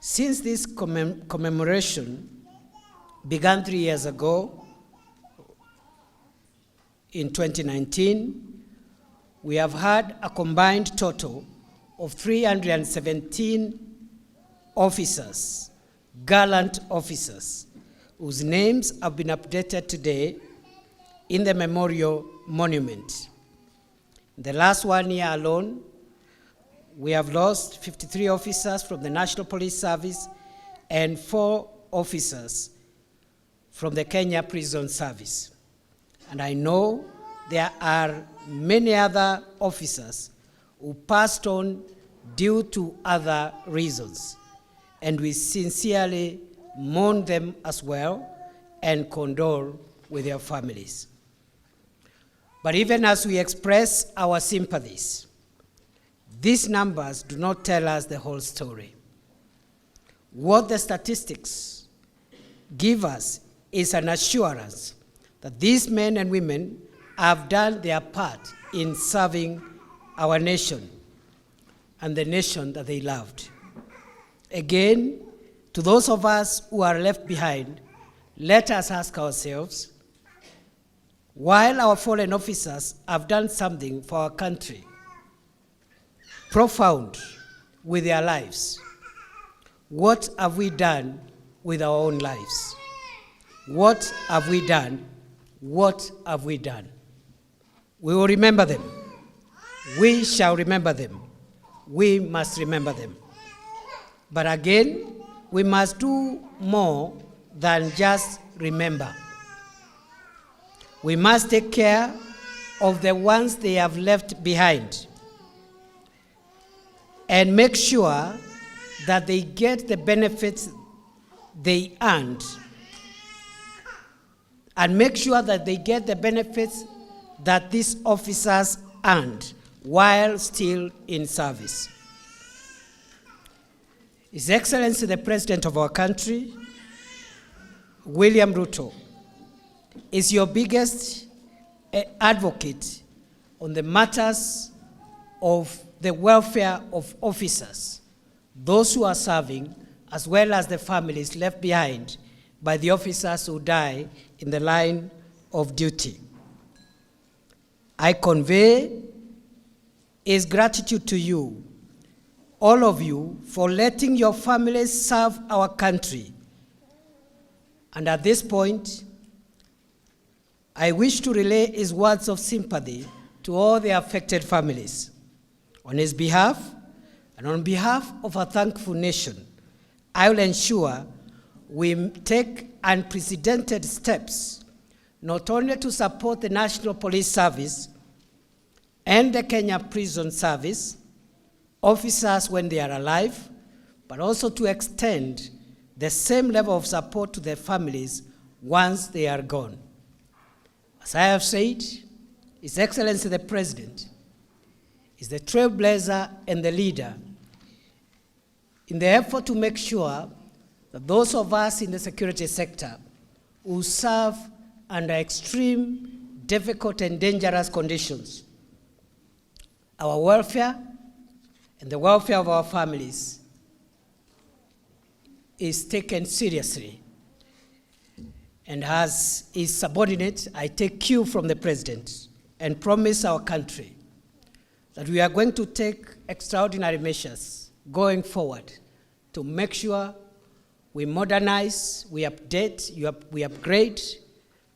Since this commemoration began 3 years ago, in 2019, we have had a combined total of 317 officers, gallant officers, whose names have been updated today in the memorial monument. In the last 1 year alone, we have lost 53 officers from the National Police Service and 4 officers from the Kenya Prison Service. And I know there are many other officers who passed on due to other reasons. And we sincerely mourn them as well and condole with their families. But even as we express our sympathies, these numbers do not tell us the whole story. What the statistics give us is an assurance that these men and women have done their part in serving our nation and the nation that they loved. Again, to those of us who are left behind, let us ask ourselves, while our fallen officers have done something for our country, profound with their lives, what have we done with our own lives? What have we done? What have we done? We will remember them. We shall remember them. We must remember them. But again, we must do more than just remember. We must take care of the ones they have left behind and make sure that they get the benefits they earned, and make sure that they get the benefits that these officers earned while still in service. His Excellency, the President of our country, William Ruto, is your biggest advocate on the matters of the welfare of officers, those who are serving, as well as the families left behind by the officers who die in the line of duty. I convey his gratitude to you, all of you, for letting your families serve our country. And at this point, I wish to relay his words of sympathy to all the affected families. On his behalf, and on behalf of a thankful nation, I will ensure we take unprecedented steps, not only to support the National Police Service and the Kenya Prison Service, officers when they are alive, but also to extend the same level of support to their families once they are gone. As I have said, His Excellency the President is the trailblazer and the leader in the effort to make sure that those of us in the security sector who serve under extreme, difficult, and dangerous conditions, our welfare and the welfare of our families is taken seriously. And as his subordinate, I take cue from the President and promise our country that we are going to take extraordinary measures going forward to make sure we modernize, we update, we upgrade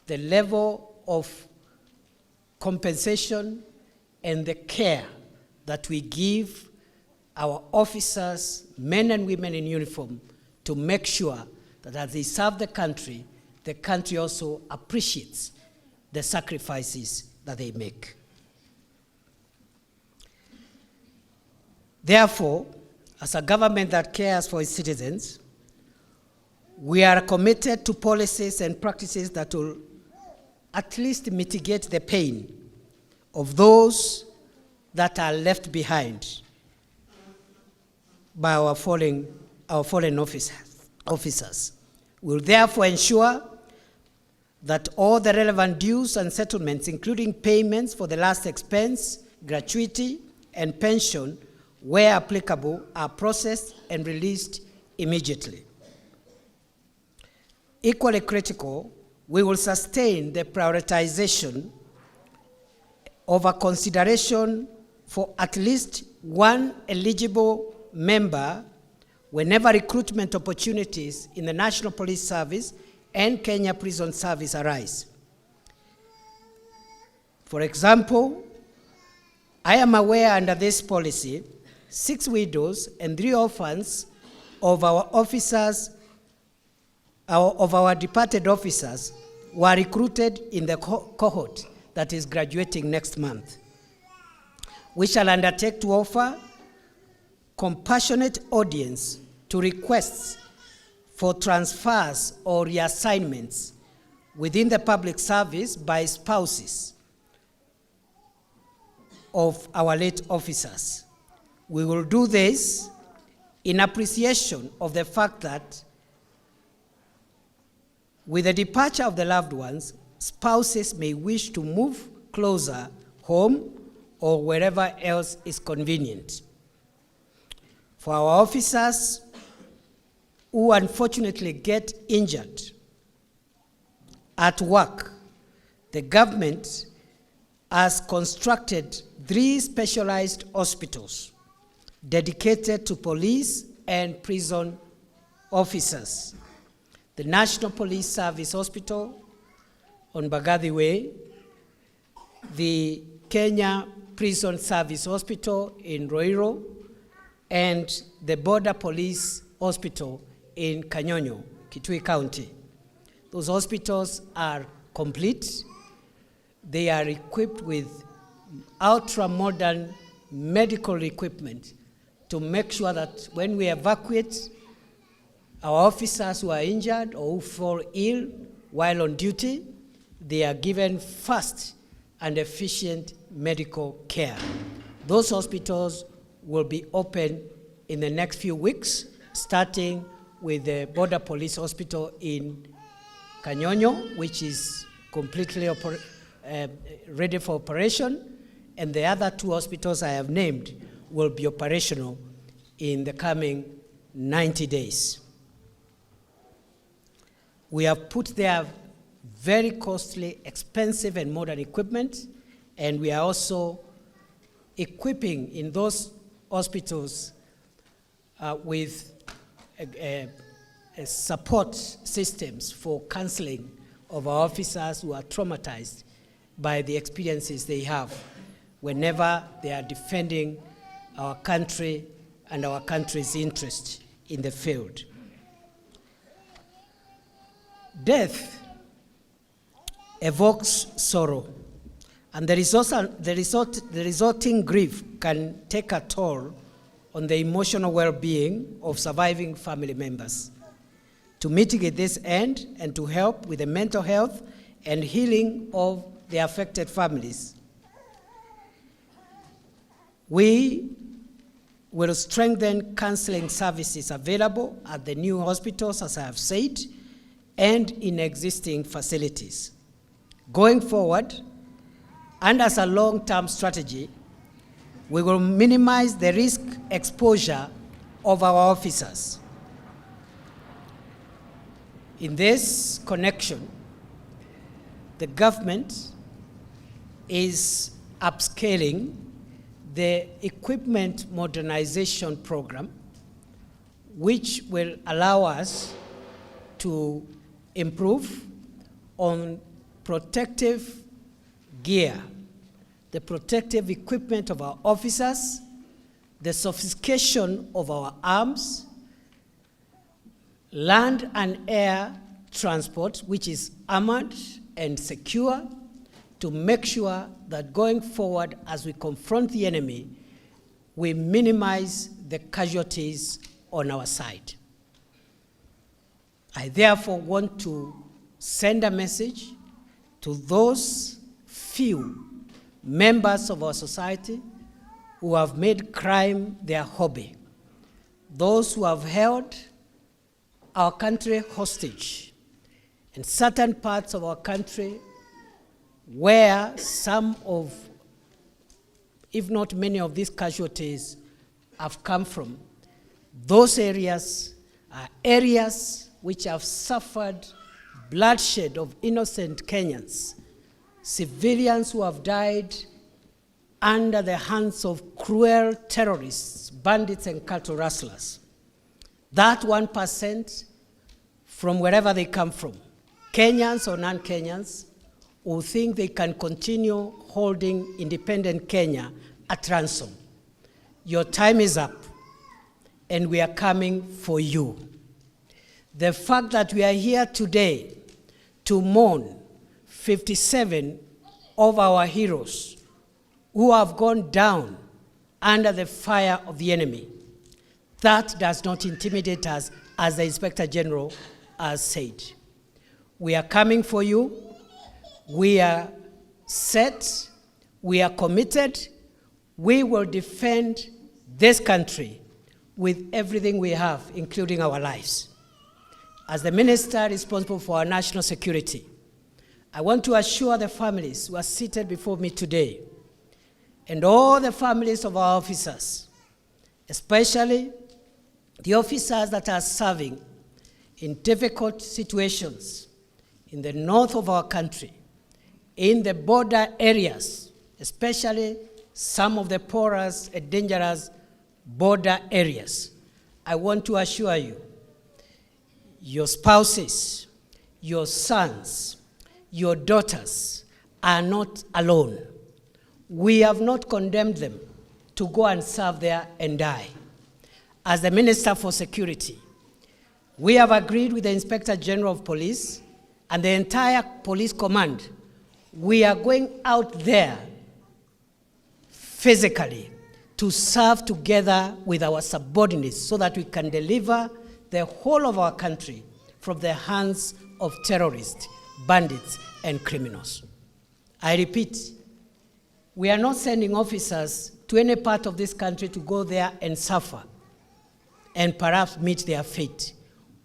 the level of compensation and the care that we give our officers, men and women in uniform, to make sure that as they serve the country also appreciates the sacrifices that they make. Therefore, as a government that cares for its citizens, we are committed to policies and practices that will at least mitigate the pain of those that are left behind by our fallen officers. We will therefore ensure that all the relevant dues and settlements, including payments for the last expense, gratuity, and pension, where applicable, are processed and released immediately. Equally critical, we will sustain the prioritization of a consideration for at least one eligible member whenever recruitment opportunities in the National Police Service and Kenya Prison Service arise. For example, I am aware under this policy, 6 widows and 3 orphans of our officers, of our departed officers, were recruited in the cohort that is graduating next month. We shall undertake to offer compassionate audience to requests for transfers or reassignments within the public service by spouses of our late officers. We will do this in appreciation of the fact that with the departure of the loved ones, spouses may wish to move closer home or wherever else is convenient. For our officers who unfortunately get injured at work, the government has constructed 3 specialized hospitals dedicated to police and prison officers. The National Police Service Hospital on Embakasi Way, the Kenya Prison Service Hospital in Roiro, and the Border Police Hospital in Kanyonyo, Kithure County. Those hospitals are complete. They are equipped with ultra-modern medical equipment to make sure that when we evacuate our officers who are injured or who fall ill while on duty, they are given fast and efficient medical care. Those hospitals will be open in the next few weeks, starting with the Border Police Hospital in Kanyonyo, which is completely ready for operation, and the other 2 hospitals I have named will be operational in the coming 90 days. We have put there very costly, expensive, and modern equipment, and we are also equipping in those hospitals with support systems for counseling of our officers who are traumatized by the experiences they have whenever they are defending our country and our country's interest in the field. Death evokes sorrow, and the resulting grief can take a toll on the emotional well-being of surviving family members. To mitigate this end and to help with the mental health and healing of the affected families, we will strengthen counseling services available at the new hospitals, as I have said, and in existing facilities. Going forward, and as a long-term strategy, we will minimize the risk exposure of our officers. In this connection, the government is upscaling the equipment modernization program, which will allow us to improve on protective gear, the protective equipment of our officers, the sophistication of our arms, land and air transport, which is armored and secure, to make sure that going forward as we confront the enemy, we minimize the casualties on our side. I therefore want to send a message to those few members of our society who have made crime their hobby, those who have held our country hostage, in certain parts of our country where some of, if not many of these casualties have come from. Those areas are areas which have suffered bloodshed of innocent Kenyans, civilians who have died under the hands of cruel terrorists, bandits, and cattle rustlers. That 1%, from wherever they come from, Kenyans or non-Kenyans, who think they can continue holding independent Kenya at ransom. Your time is up, and we are coming for you. The fact that we are here today to mourn 57 of our heroes who have gone down under the fire of the enemy, that does not intimidate us, as the Inspector General has said. We are coming for you. We are set. We are committed. We will defend this country with everything we have, including our lives. As the minister responsible for our national security, I want to assure the families who are seated before me today, and all the families of our officers, especially the officers that are serving in difficult situations in the north of our country, in the border areas, especially some of the porous and dangerous border areas. I want to assure you, your spouses, your sons, your daughters are not alone. We have not condemned them to go and serve there and die. As the Minister for Security, we have agreed with the Inspector General of Police and the entire police command. We are going out there physically to serve together with our subordinates so that we can deliver the whole of our country from the hands of terrorists, bandits, and criminals. I repeat, we are not sending officers to any part of this country to go there and suffer and perhaps meet their fate.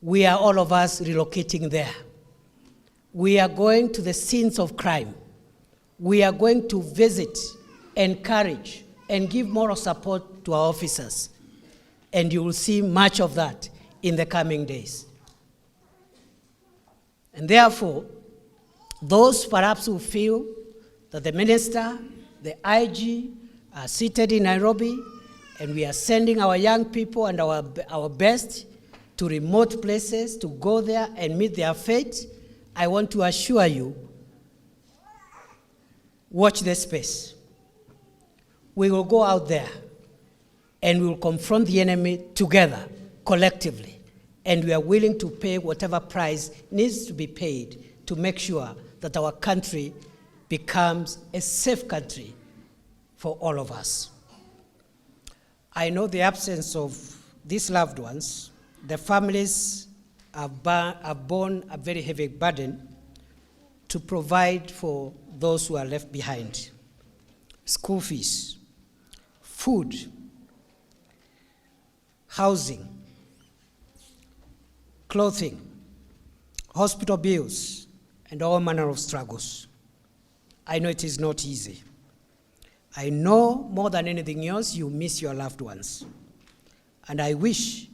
We are all of us relocating there. We are going to the scenes of crime. We are going to visit, encourage, and give moral support to our officers. And you will see much of that in the coming days. And therefore, those perhaps who feel that the minister, the IG, are seated in Nairobi, and we are sending our young people and our best to remote places to go there and meet their fate, I want to assure you, watch this space. We will go out there and we will confront the enemy together, collectively. And we are willing to pay whatever price needs to be paid to make sure that our country becomes a safe country for all of us. I know the absence of these loved ones. The families have borne a very heavy burden to provide for those who are left behind. School fees, food, housing, clothing, hospital bills, and all manner of struggles. I know it is not easy. I know more than anything else you miss your loved ones. And I wish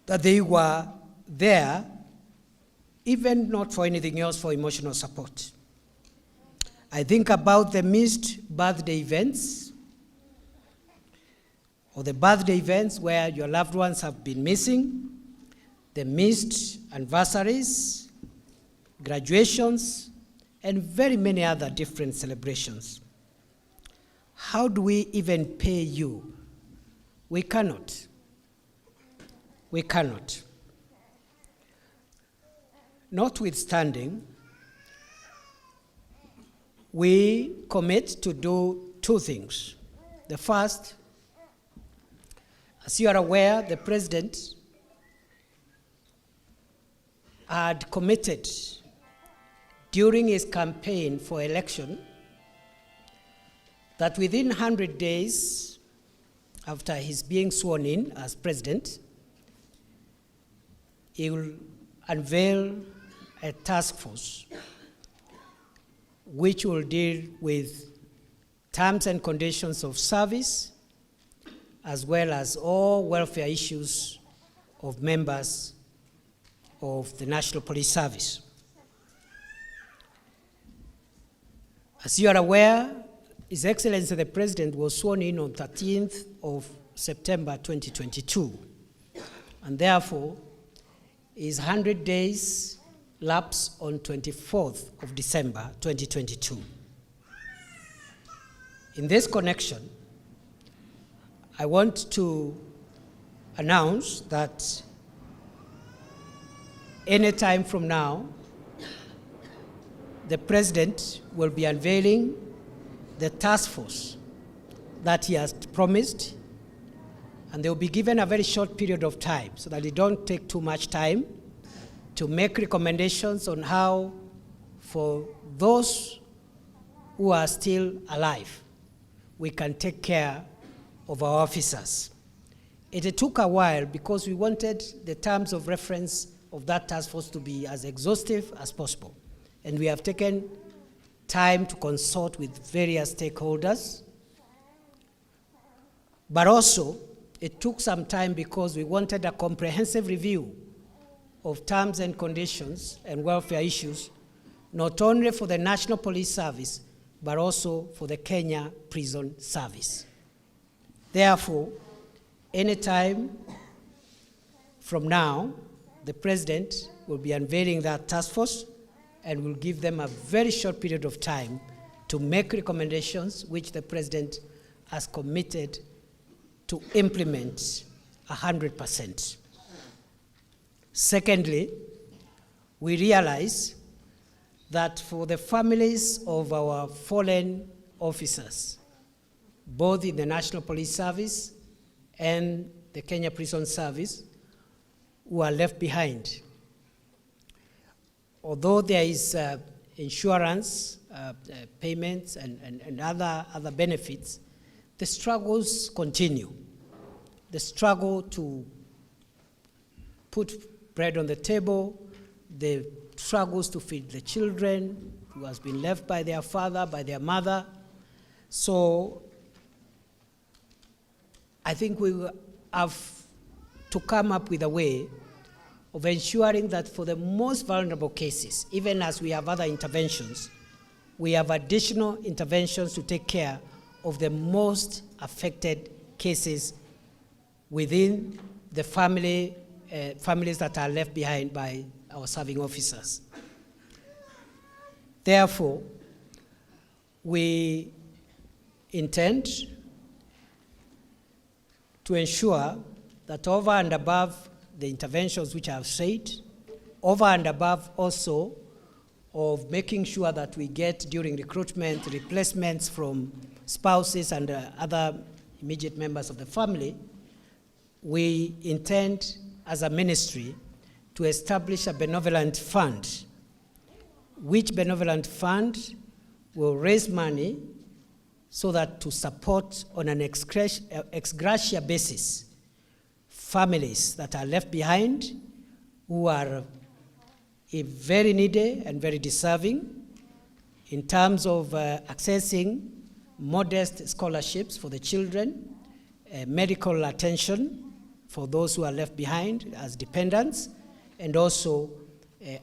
that they were there, even not for anything else, for emotional support. I think about the missed birthday events, or the birthday events where your loved ones have been missing, the missed anniversaries, graduations, and very many other different celebrations. How do we even pay you? We cannot. We cannot. Notwithstanding, we commit to do two things. The first, as you are aware, the President had committed during his campaign for election that within 100 days after his being sworn in as president, he will unveil a task force which will deal with terms and conditions of service, as well as all welfare issues of members of the National Police Service. As you are aware, His Excellency the President was sworn in on 13th of September 2022, and therefore his 100 days lapse on 24th of December 2022. In this connection, I want to announce that any time from now, the President will be unveiling the task force that he has promised, and they will be given a very short period of time so that they don't take too much time to make recommendations on how, for those who are still alive, we can take care of our officers. It took a while because we wanted the terms of reference of that task force to be as exhaustive as possible. And we have taken time to consult with various stakeholders. But also, it took some time because we wanted a comprehensive review of terms and conditions and welfare issues, not only for the National Police Service, but also for the Kenya Prison Service. Therefore, any time from now, the President will be unveiling that task force and will give them a very short period of time to make recommendations which the President has committed to implement 100%. Secondly, we realize that for the families of our fallen officers, both in the National Police Service and the Kenya Prison Service, who are left behind, although there is insurance payments and other benefits, the struggles continue. The struggle to put bread on the table, the struggles to feed the children who has been left by their father, by their mother. So I think we have to come up with a way of ensuring that for the most vulnerable cases, even as we have other interventions, we have additional interventions to take care of the most affected cases within the families that are left behind by our serving officers. Therefore, we intend to ensure that over and above the interventions which I have said, over and above also of making sure that we get during recruitment replacements from spouses and other immediate members of the family, we intend as a ministry to establish a benevolent fund, which benevolent fund will raise money so that to support on an ex gratia basis families that are left behind who are very needy and very deserving in terms of accessing modest scholarships for the children, medical attention for those who are left behind as dependents, and also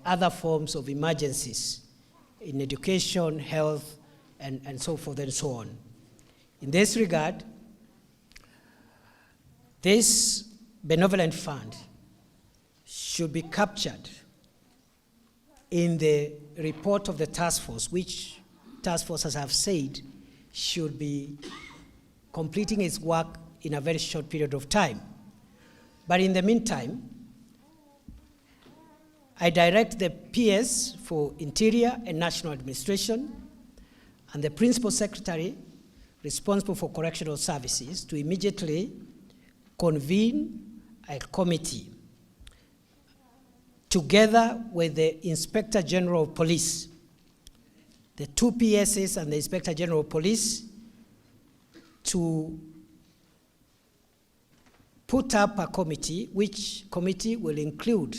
other forms of emergencies in education, health, and so forth and so on. In this regard, this benevolent fund should be captured in the report of the task force, which task force, as I've said, should be completing its work in a very short period of time. But in the meantime, I direct the PS for Interior and National Administration and the Principal Secretary responsible for correctional services to immediately convene a committee together with the Inspector General of Police, the two PSs and the Inspector General of Police, to put up a committee, which committee will include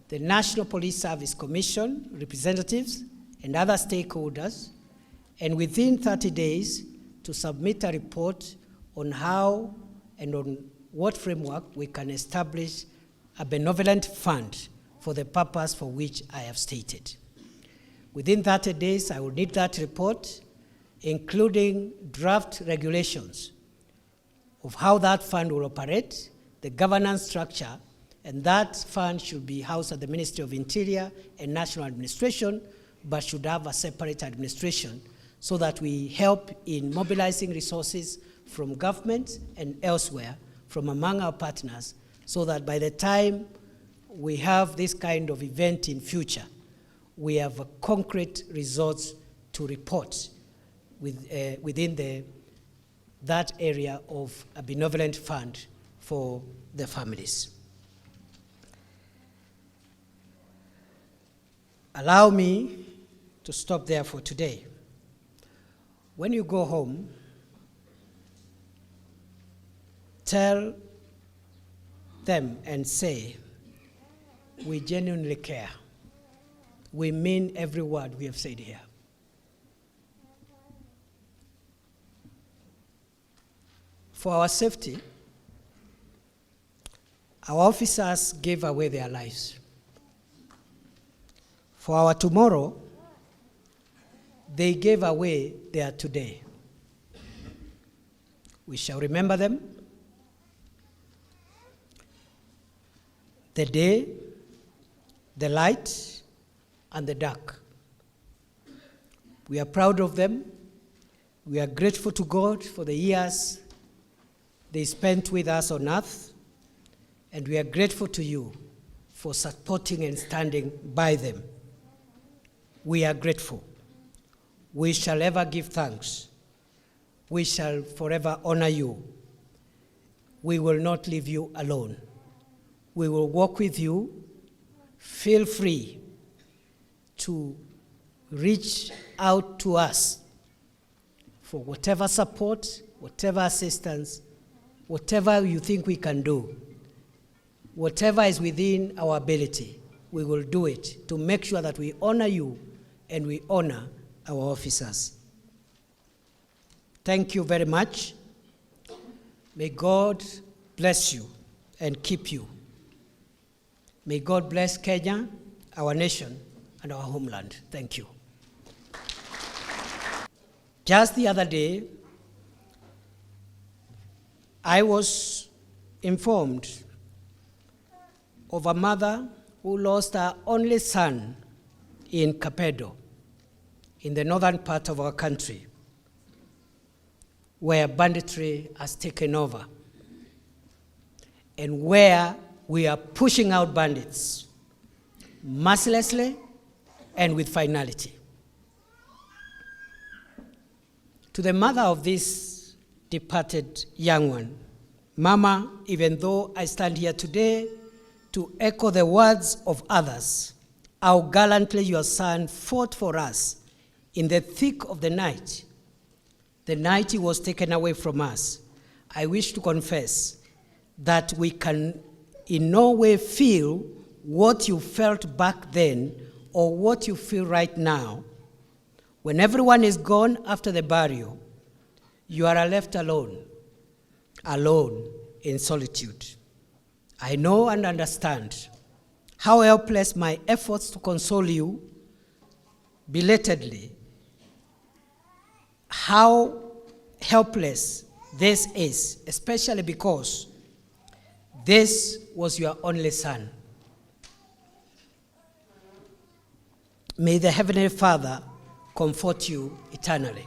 the National Police Service Commission representatives and other stakeholders, and within 30 days to submit a report on how and on what framework we can establish a benevolent fund for the purpose for which I have stated. Within 30 days, I will need that report, including draft regulations of how that fund will operate, the governance structure, and that fund should be housed at the Ministry of Interior and National Administration, but should have a separate administration so that we help in mobilizing resources from government and elsewhere, from among our partners, so that by the time we have this kind of event in future, we have concrete results to report within that area of a benevolent fund for the families. Allow me to stop there for today. When you go home, tell them and say, we genuinely care. We mean every word we have said here. For our safety, our officers gave away their lives. For our tomorrow, they gave away their today. We shall remember them. The day, the light, and the dark. We are proud of them. We are grateful to God for the years they spent with us on earth, and we are grateful to you for supporting and standing by them. We are grateful. We shall ever give thanks. We shall forever honor you. We will not leave you alone. We will walk with you. Feel free to reach out to us for whatever support, whatever assistance, whatever you think we can do. Whatever is within our ability, we will do it to make sure that we honor you and we honor our officers. Thank you very much. May God bless you and keep you. May God bless Kenya, our nation, and our homeland. Thank you. Just the other day, I was informed of a mother who lost her only son in Kapedo, in the northern part of our country, where banditry has taken over, and where we are pushing out bandits mercilessly and with finality. To the mother of this departed young one, Mama, even though I stand here today to echo the words of others, how gallantly your son fought for us in the thick of the night he was taken away from us, I wish to confess that we can in no way feel what you felt back then or what you feel right now. When everyone is gone after the burial, you are left alone in solitude. I know and understand how helpless my efforts to console you belatedly, how helpless this is, especially because this was your only son. May the Heavenly Father comfort you eternally.